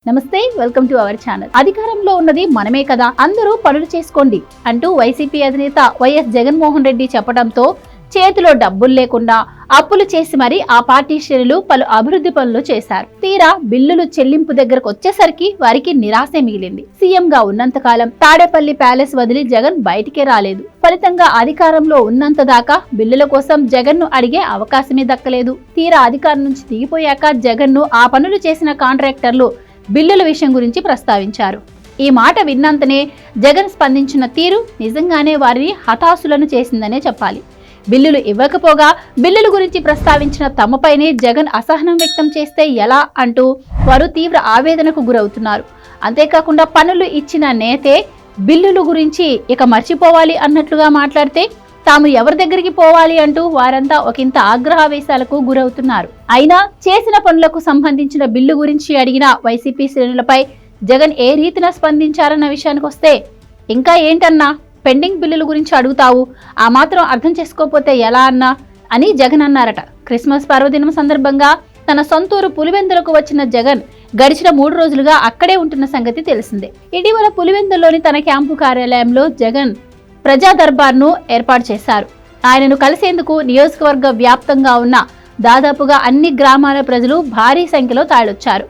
నమస్తే, welcome to our channel. అధికారంలో ఉన్నది మనమే కదా, అందరూ పనులు చేసుకోండి అంటూ వైసీపీ అధినేత వైఎస్ జగన్మోహన్ రెడ్డి చెప్పడంతో చేతిలో డబ్బులు లేకుండా అప్పులు చేసి మరి ఆ పార్టీ శ్రేణులు పలు అభివృద్ధి పనులు చేశారు. తీరా బిల్లులు చెల్లింపు దగ్గరకు వచ్చేసరికి వారికి నిరాశే మిగిలింది. సీఎం గా ఉన్నంతకాలం తాడేపల్లి ప్యాలెస్ వదిలి జగన్ బయటికే రాలేదు. ఫలితంగా అధికారంలో ఉన్నంత దాకా బిల్లుల కోసం జగన్ ను అడిగే అవకాశమే దక్కలేదు. తీరా అధికారం నుంచి దిగిపోయాక జగన్ ను ఆ పనులు చేసిన కాంట్రాక్టర్లు బిల్లుల విషయం గురించి ప్రస్తావించారు. ఈ మాట విన్నంతనే జగన్ స్పందించిన తీరు నిజంగానే వారిని హతాశులను చేసిందనే చెప్పాలి. బిల్లులు ఇవ్వకపోగా బిల్లుల గురించి ప్రస్తావించిన తమపైనే జగన్ అసహనం వ్యక్తం చేస్తే ఎలా అంటూ వారు తీవ్ర ఆవేదనకు గురవుతున్నారు. అంతేకాకుండా పనులు ఇచ్చిన నేతే బిల్లుల గురించి ఇక మర్చిపోవాలి అన్నట్లుగా మాట్లాడితే తాము ఎవరి దగ్గరికి పోవాలి అంటూ వారంతా ఒకంత ఆగ్రహావేశాలకు గురవుతున్నారు. అయినా చేసిన పనులకు సంబంధించిన బిల్లు గురించి అడిగిన వైసీపీ శ్రేణులపై జగన్ ఏ రీతిన స్పందించారన్న విషయానికి వస్తే, ఇంకా ఏంటన్నా పెండింగ్ బిల్లుల గురించి అడుగుతావు, ఆ మాత్రం అర్థం చేసుకోకపోతే ఎలా అన్నా అని జగన్ అన్నారట. క్రిస్మస్ పర్వదినం సందర్భంగా తన సొంతూరు పులివెందులకు వచ్చిన జగన్ గడిచిన 3 రోజులుగా అక్కడే ఉంటున్న సంగతి తెలిసిందే. ఇటీవల పులివెందుల్లోని తన క్యాంపు కార్యాలయంలో జగన్ ప్రజా దర్బార్ను ఏర్పాటు చేశారు. ఆయనను కలిసేందుకు నియోజకవర్గ వ్యాప్తంగా ఉన్న దాదాపుగా అన్ని గ్రామాల ప్రజలు భారీ సంఖ్యలో తాళొచ్చారు.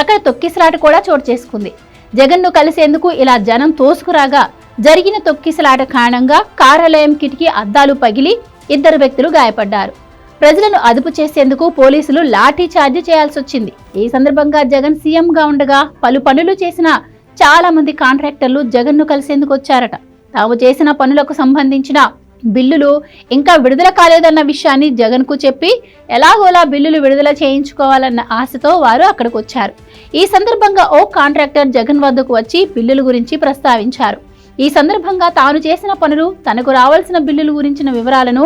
అక్కడ తొక్కిసలాట కూడా చోటు చేసుకుంది. జగన్ ను కలిసేందుకు ఇలా జనం తోసుకురాగా జరిగిన తొక్కిసలాట కారణంగా కార్యాలయం కిటికీ అద్దాలు పగిలి 2 వ్యక్తులు గాయపడ్డారు. ప్రజలను అదుపు చేసేందుకు పోలీసులు లాఠీ చార్జీ చేయాల్సి వచ్చింది. ఈ సందర్భంగా జగన్ సీఎం గా ఉండగా పలు పనులు చేసిన చాలా మంది కాంట్రాక్టర్లు జగన్ ను కలిసేందుకు వచ్చారట. తాము చేసిన పనులకు సంబంధించిన బిల్లులు ఇంకా విడుదల కాలేదన్న విషయాన్ని జగన్ కు చెప్పి ఎలాగోలా బిల్లులు విడుదల చేయించుకోవాలన్న ఆశతో వారు అక్కడికి వచ్చారు. ఈ సందర్భంగా ఓ కాంట్రాక్టర్ జగన్ వద్దకు వచ్చి బిల్లుల గురించి ప్రస్తావించారు. ఈ సందర్భంగా తాను చేసిన పనులు, తనకు రావాల్సిన బిల్లుల గురించిన వివరాలను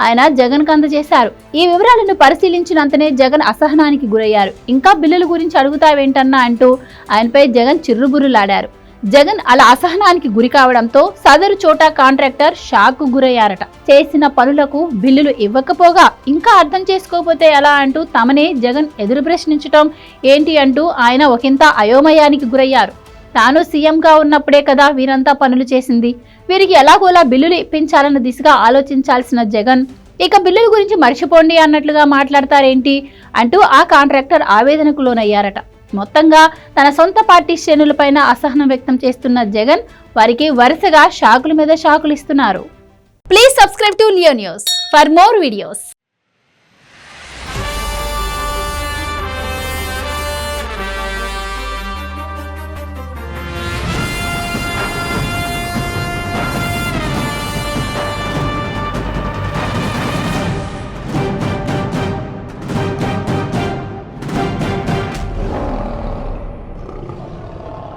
ఆయన జగన్ కు అందజేశారు. ఈ వివరాలను పరిశీలించినంతనే జగన్ అసహనానికి గురయ్యారు. ఇంకా బిల్లుల గురించి అడుగుతావేంటన్నా అంటూ ఆయనపై జగన్ చిర్రుబుర్రులాడారు. జగన్ అలా అసహనానికి గురి కావడంతో సదరు చోటా కాంట్రాక్టర్ షాక్ కు గురయ్యారట. చేసిన పనులకు బిల్లులు ఇవ్వకపోగా ఇంకా అర్థం చేసుకోకపోతే ఎలా అంటూ తమనే జగన్ ఎదురు ప్రశ్నించటం ఏంటి అంటూ ఆయన ఒకంత అయోమయానికి గురయ్యారు. తాను సీఎంగా ఉన్నప్పుడే కదా వీరంతా పనులు చేసింది, వీరికి ఎలాగోలా బిల్లులు ఇప్పించాలన్న దిశగా ఆలోచించాల్సిన జగన్ ఇక బిల్లుల గురించి మర్చిపోండి అన్నట్లుగా మాట్లాడతారేంటి అంటూ ఆ కాంట్రాక్టర్ ఆవేదనకు లోనయ్యారట. మొత్తంగా తన సొంత పార్టీ శ్రేణులపైన అసహనం వ్యక్తం చేస్తున్న జగన్ వారికి వరుసగా షాకుల మీద షాకులు ఇస్తున్నారు. Please subscribe to Leo news for more videos.